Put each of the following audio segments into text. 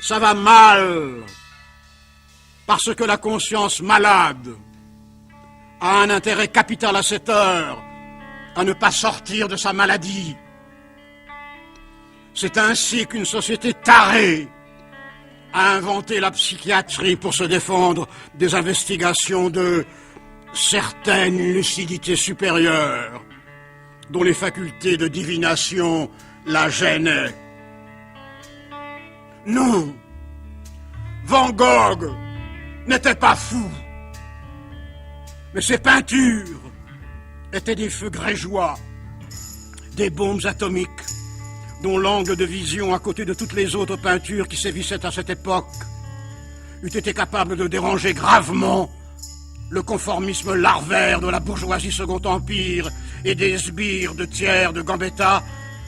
ça va mal, parce que la conscience malade a un intérêt capital à cette heure à ne pas sortir de sa maladie. C'est ainsi qu'une société tarée a inventé la psychiatrie pour se défendre des investigations de certaines lucidités supérieures, dont les facultés de divination la gênaient. Non, Van Gogh n'était pas fou, mais ses peintures étaient des feux grégeois, des bombes atomiques, dont l'angle de vision à côté de toutes les autres peintures qui sévissaient à cette époque eût été capable de déranger gravement le conformisme larvaire de la bourgeoisie Second Empire et des sbires de Thiers, de Gambetta,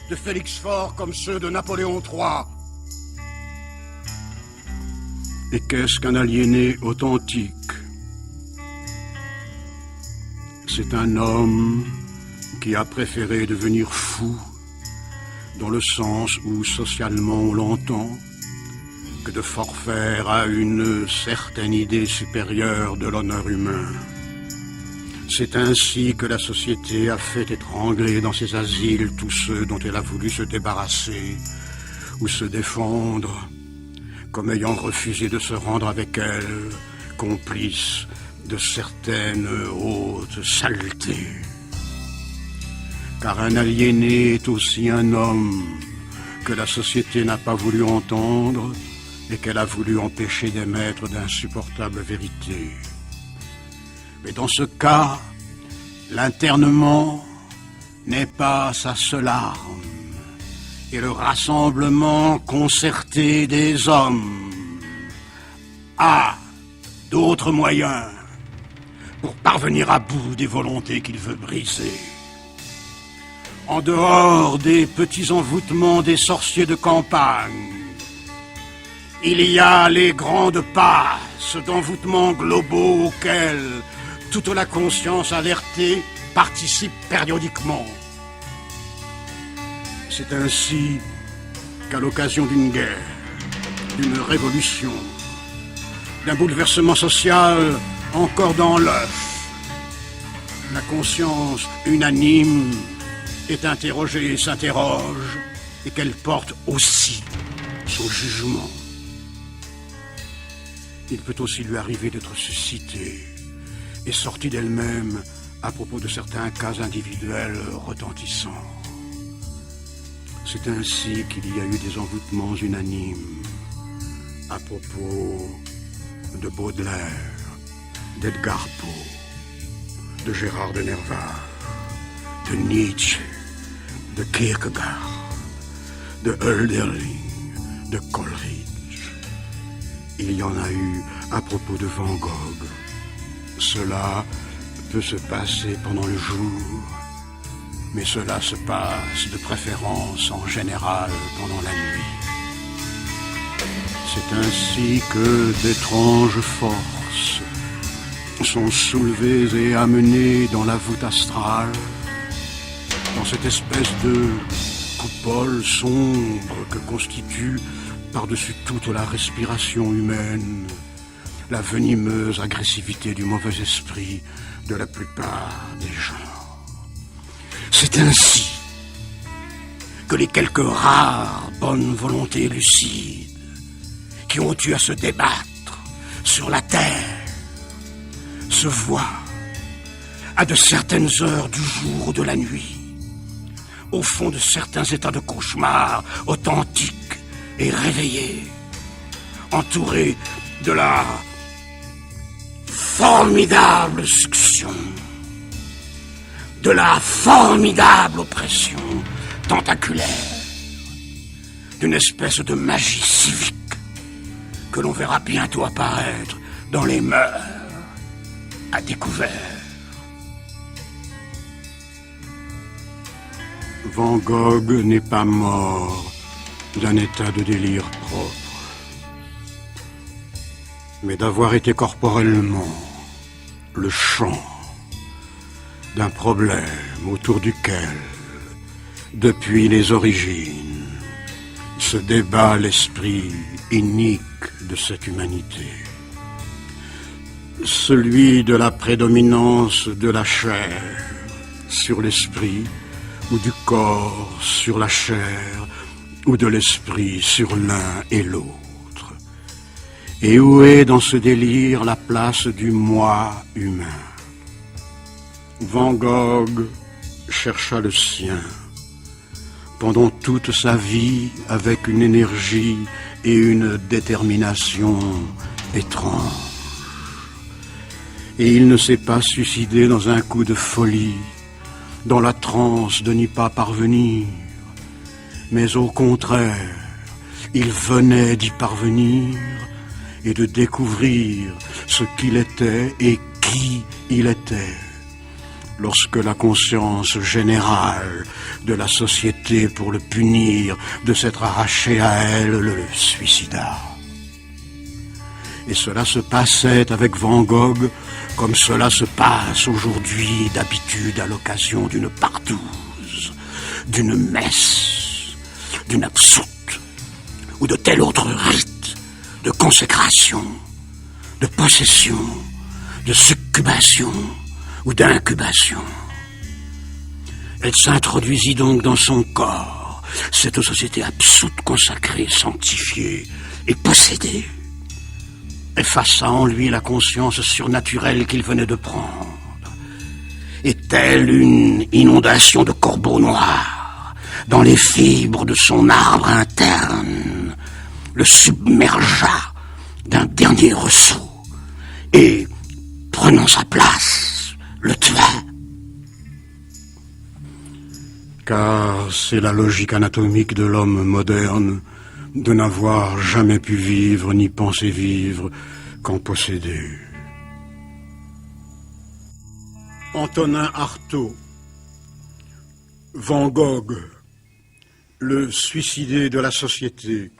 de Félix Faure comme ceux de Napoléon III. Et qu'est-ce qu'un aliéné authentique? C'est un homme qui a préféré devenir fou, dans le sens où socialement on l'entend, que de forfaire à une certaine idée supérieure de l'honneur humain. C'est ainsi que la société a fait étrangler dans ses asiles tous ceux dont elle a voulu se débarrasser ou se défendre, comme ayant refusé de se rendre avec elle, complice de certaines hautes saletés. Car un aliéné est aussi un homme que la société n'a pas voulu entendre et qu'elle a voulu empêcher d'émettre d'insupportables vérités. Mais dans ce cas, l'internement n'est pas sa seule arme, et le rassemblement concerté des hommes a d'autres moyens pour parvenir à bout des volontés qu'il veut briser. En dehors des petits envoûtements des sorciers de campagne, il y a les grandes passes d'envoûtements globaux auxquels toute la conscience alertée participe périodiquement. C'est ainsi qu'à l'occasion d'une guerre, d'une révolution, d'un bouleversement social encore dans l'œuf, la conscience unanime est interrogée et s'interroge, et qu'elle porte aussi son jugement. Il peut aussi lui arriver d'être suscitée et sortie d'elle-même à propos de certains cas individuels retentissants. C'est ainsi qu'il y a eu des envoûtements unanimes à propos de Baudelaire, d'Edgar Poe, de Gérard de Nerval, de Nietzsche, de Kierkegaard, de Hölderlin, de Coleridge. Il y en a eu à propos de Van Gogh. Cela peut se passer pendant le jour, mais cela se passe de préférence en général pendant la nuit. C'est ainsi que d'étranges forces sont soulevées et amenées dans la voûte astrale, dans cette espèce de coupole sombre que constitue, par-dessus toute la respiration humaine, la venimeuse agressivité du mauvais esprit de la plupart des gens. C'est ainsi que les quelques rares bonnes volontés lucides qui ont eu à se débattre sur la terre se voient à de certaines heures du jour ou de la nuit, au fond de certains états de cauchemar authentiques et réveillés, entourés de la formidable succion, de la formidable oppression tentaculaire, d'une espèce de magie civique que l'on verra bientôt apparaître dans les mœurs à découvert. Van Gogh n'est pas mort d'un état de délire propre, mais d'avoir été corporellement le champ d'un problème autour duquel, depuis les origines, se débat l'esprit inique de cette humanité. Celui de la prédominance de la chair sur l'esprit, ou du corps sur la chair, ou de l'esprit sur l'un et l'autre. Et où est dans ce délire la place du moi humain? Van Gogh chercha le sien pendant toute sa vie avec une énergie et une détermination étranges. Et il ne s'est pas suicidé dans un coup de folie, dans la transe de n'y pas parvenir, mais au contraire, il venait d'y parvenir et de découvrir ce qu'il était et qui il était, lorsque la conscience générale de la société, pour le punir de s'être arraché à elle, le suicida. Et cela se passait avec Van Gogh comme cela se passe aujourd'hui d'habitude à l'occasion d'une partouze, d'une messe, d'une absoute ou de tel autre rite de consécration, de possession, de succubation ou d'incubation. Elle s'introduisit donc dans son corps, cette société absoute, consacrée, sanctifiée et possédée, effaça en lui la conscience surnaturelle qu'il venait de prendre. Et telle une inondation de corbeaux noirs, dans les fibres de son arbre interne, le submergea d'un dernier ressaut et, prenant sa place, le tua. Car c'est la logique anatomique de l'homme moderne de n'avoir jamais pu vivre ni penser vivre qu'en posséder. Antonin Artaud, Van Gogh, le suicidé de la société.